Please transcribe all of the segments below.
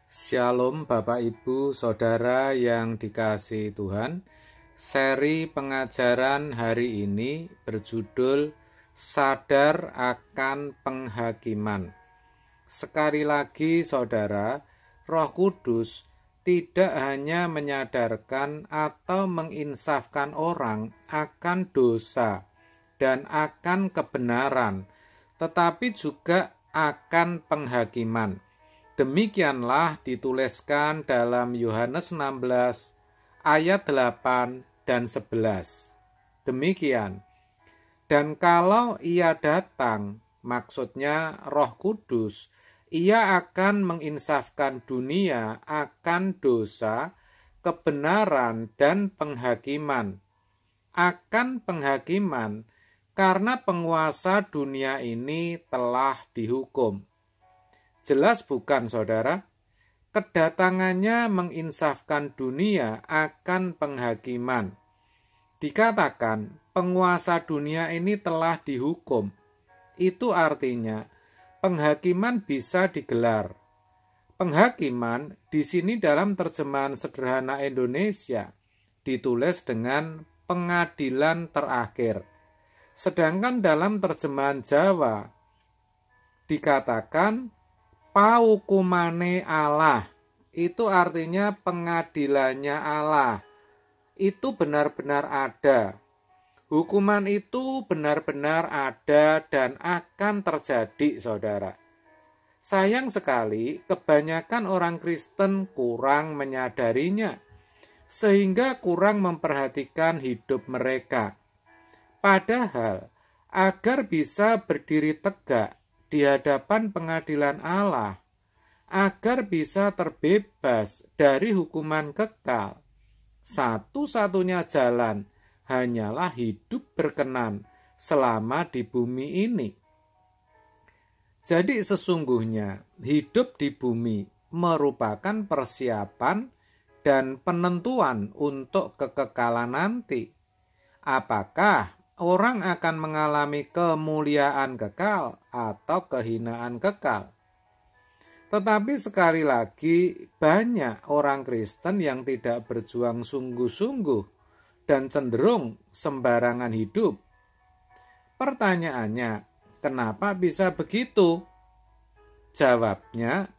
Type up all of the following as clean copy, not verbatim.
Shalom Bapak Ibu Saudara yang dikasihi Tuhan. Seri pengajaran hari ini berjudul Sadar akan Penghakiman. Sekali lagi Saudara, Roh Kudus tidak hanya menyadarkan atau menginsafkan orang akan dosa dan akan kebenaran, tetapi juga akan penghakiman. Demikianlah dituliskan dalam Yohanes 16 ayat 8 dan 11. Demikian. Dan kalau ia datang, maksudnya Roh Kudus, ia akan menginsafkan dunia akan dosa, kebenaran, dan penghakiman. Akan penghakiman, karena penguasa dunia ini telah dihukum. Jelas bukan, saudara? Kedatangannya menginsafkan dunia akan penghakiman. Dikatakan penguasa dunia ini telah dihukum. Itu artinya penghakiman bisa digelar. Penghakiman di sini dalam terjemahan sederhana Indonesia ditulis dengan pengadilan terakhir. Sedangkan dalam terjemahan Jawa dikatakan paukumane Allah, itu artinya pengadilannya Allah. Itu benar-benar ada. Hukuman itu benar-benar ada dan akan terjadi, saudara. Sayang sekali, kebanyakan orang Kristen kurang menyadarinya, sehingga kurang memperhatikan hidup mereka. Padahal, agar bisa berdiri tegak di hadapan pengadilan Allah, agar bisa terbebas dari hukuman kekal, satu-satunya jalan hanyalah hidup berkenan selama di bumi ini. Jadi sesungguhnya hidup di bumi merupakan persiapan dan penentuan untuk kekekalan nanti. Apakah orang akan mengalami kemuliaan kekal atau kehinaan kekal? Tetapi sekali lagi, banyak orang Kristen yang tidak berjuang sungguh-sungguh dan cenderung sembarangan hidup. Pertanyaannya, kenapa bisa begitu? Jawabnya,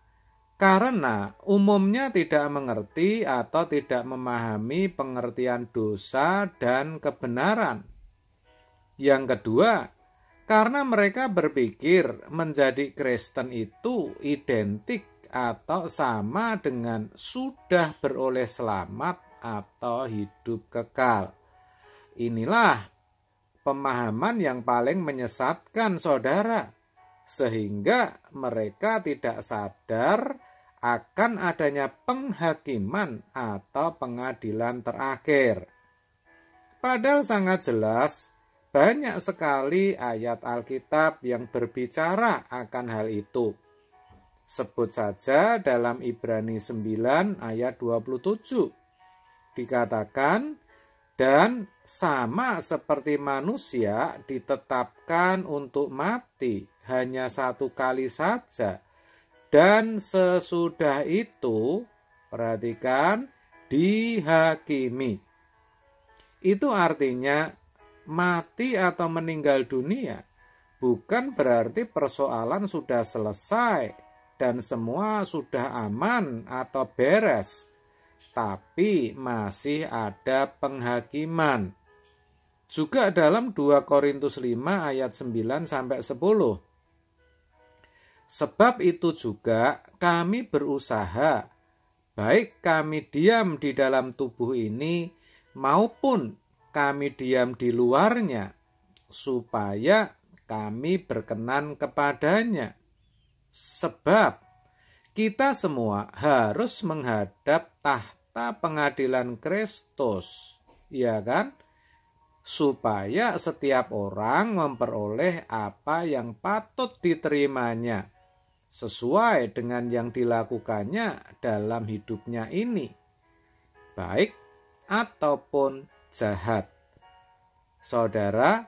karena umumnya tidak mengerti atau tidak memahami pengertian dosa dan kebenaran. Yang kedua, karena mereka berpikir menjadi Kristen itu identik atau sama dengan sudah beroleh selamat atau hidup kekal. Inilah pemahaman yang paling menyesatkan, saudara, sehingga mereka tidak sadar akan adanya penghakiman atau pengadilan terakhir. Padahal sangat jelas, banyak sekali ayat Alkitab yang berbicara akan hal itu. Sebut saja dalam Ibrani 9 ayat 27. Dikatakan, dan sama seperti manusia ditetapkan untuk mati hanya satu kali saja. Dan sesudah itu, perhatikan, dihakimi. Itu artinya mati atau meninggal dunia bukan berarti persoalan sudah selesai dan semua sudah aman atau beres, tapi masih ada penghakiman. Juga dalam 2 Korintus 5 ayat 9-10. Sebab itu juga kami berusaha, baik kami diam di dalam tubuh ini maupun kami diam di luarnya, supaya kami berkenan kepadanya. Sebab kita semua harus menghadap tahta pengadilan Kristus, ya kan? Supaya setiap orang memperoleh apa yang patut diterimanya, sesuai dengan yang dilakukannya dalam hidupnya ini, baik ataupun jahat. Saudara,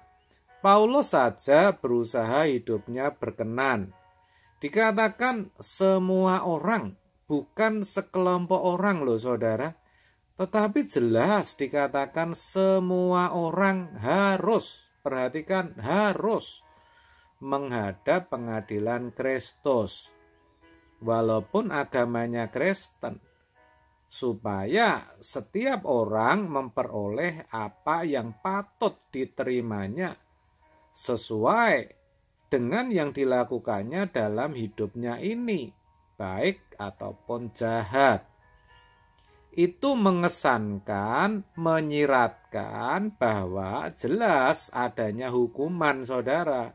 Paulus saja berusaha hidupnya berkenan. Dikatakan semua orang bukan sekelompok orang loh saudara, tetapi jelas dikatakan semua orang harus, perhatikan, harus menghadap pengadilan Kristus, walaupun agamanya Kristen, supaya setiap orang memperoleh apa yang patut diterimanya sesuai dengan yang dilakukannya dalam hidupnya ini, baik ataupun jahat. Itu mengesankan, menyiratkan bahwa jelas adanya hukuman saudara.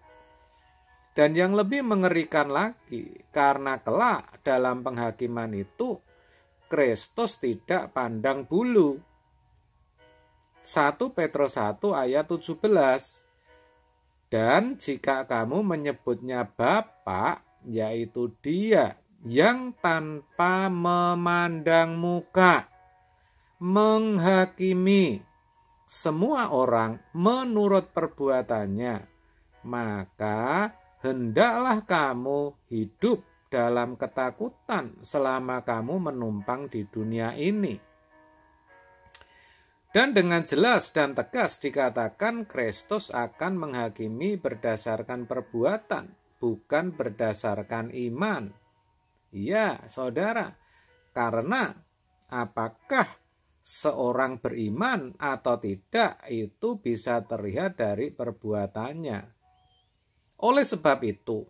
Dan yang lebih mengerikan lagi, karena kelak dalam penghakiman itu Kristus tidak pandang bulu. 1 Petrus 1 ayat 17. Dan jika kamu menyebutnya Bapa, yaitu Dia yang tanpa memandang muka menghakimi semua orang menurut perbuatannya, maka hendaklah kamu hidup dalam ketakutan selama kamu menumpang di dunia ini. Dan dengan jelas dan tegas dikatakan Kristus akan menghakimi berdasarkan perbuatan, bukan berdasarkan iman. Ya, saudara, karena apakah seorang beriman atau tidak itu bisa terlihat dari perbuatannya. Oleh sebab itu,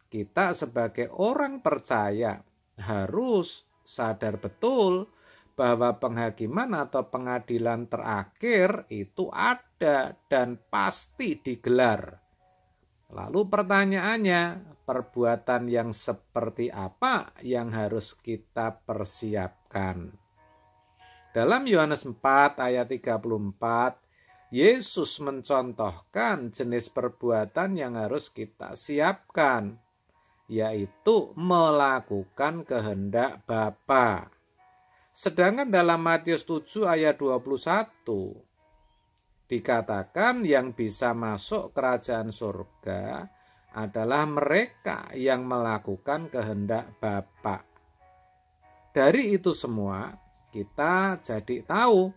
kita sebagai orang percaya harus sadar betul bahwa penghakiman atau pengadilan terakhir itu ada dan pasti digelar. Lalu pertanyaannya, perbuatan yang seperti apa yang harus kita persiapkan? Dalam Yohanes 4 ayat 34, Yesus mencontohkan jenis perbuatan yang harus kita siapkan, yaitu melakukan kehendak Bapa. Sedangkan dalam Matius 7 ayat 21 dikatakan yang bisa masuk kerajaan surga adalah mereka yang melakukan kehendak Bapa. Dari itu semua kita jadi tahu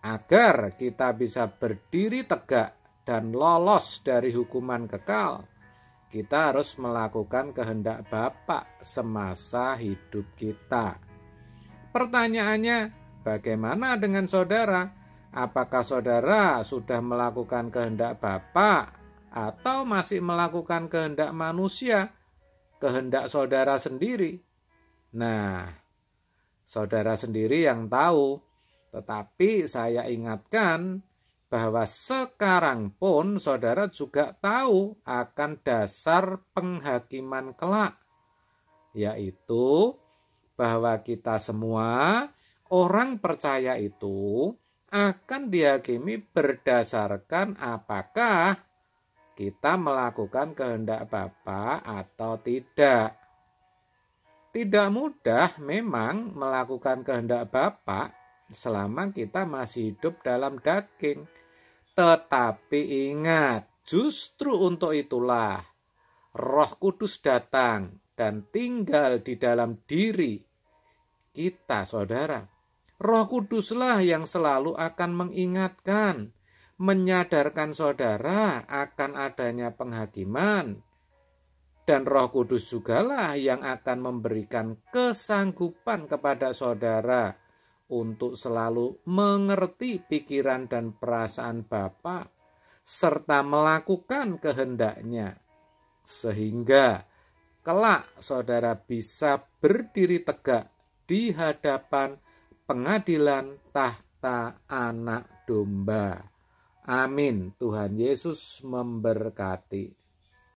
agar kita bisa berdiri tegak dan lolos dari hukuman kekal, kita harus melakukan kehendak Bapa semasa hidup kita. Pertanyaannya, bagaimana dengan saudara? Apakah saudara sudah melakukan kehendak Bapa atau masih melakukan kehendak manusia, kehendak saudara sendiri? Nah, saudara sendiri yang tahu, tetapi saya ingatkan bahwa sekarang pun saudara juga tahu akan dasar penghakiman kelak, yaitu bahwa kita semua orang percaya itu akan dihakimi berdasarkan apakah kita melakukan kehendak Bapa atau tidak. Tidak mudah memang melakukan kehendak Bapa selama kita masih hidup dalam daging. Tetapi ingat, justru untuk itulah Roh Kudus datang dan tinggal di dalam diri kita, saudara. Roh Kuduslah yang selalu akan mengingatkan, menyadarkan saudara akan adanya penghakiman. Dan Roh Kudus jugalah yang akan memberikan kesanggupan kepada saudara untuk selalu mengerti pikiran dan perasaan Bapa serta melakukan kehendaknya, sehingga kelak saudara bisa berdiri tegak di hadapan pengadilan tahta Anak Domba. Amin. Tuhan Yesus memberkati.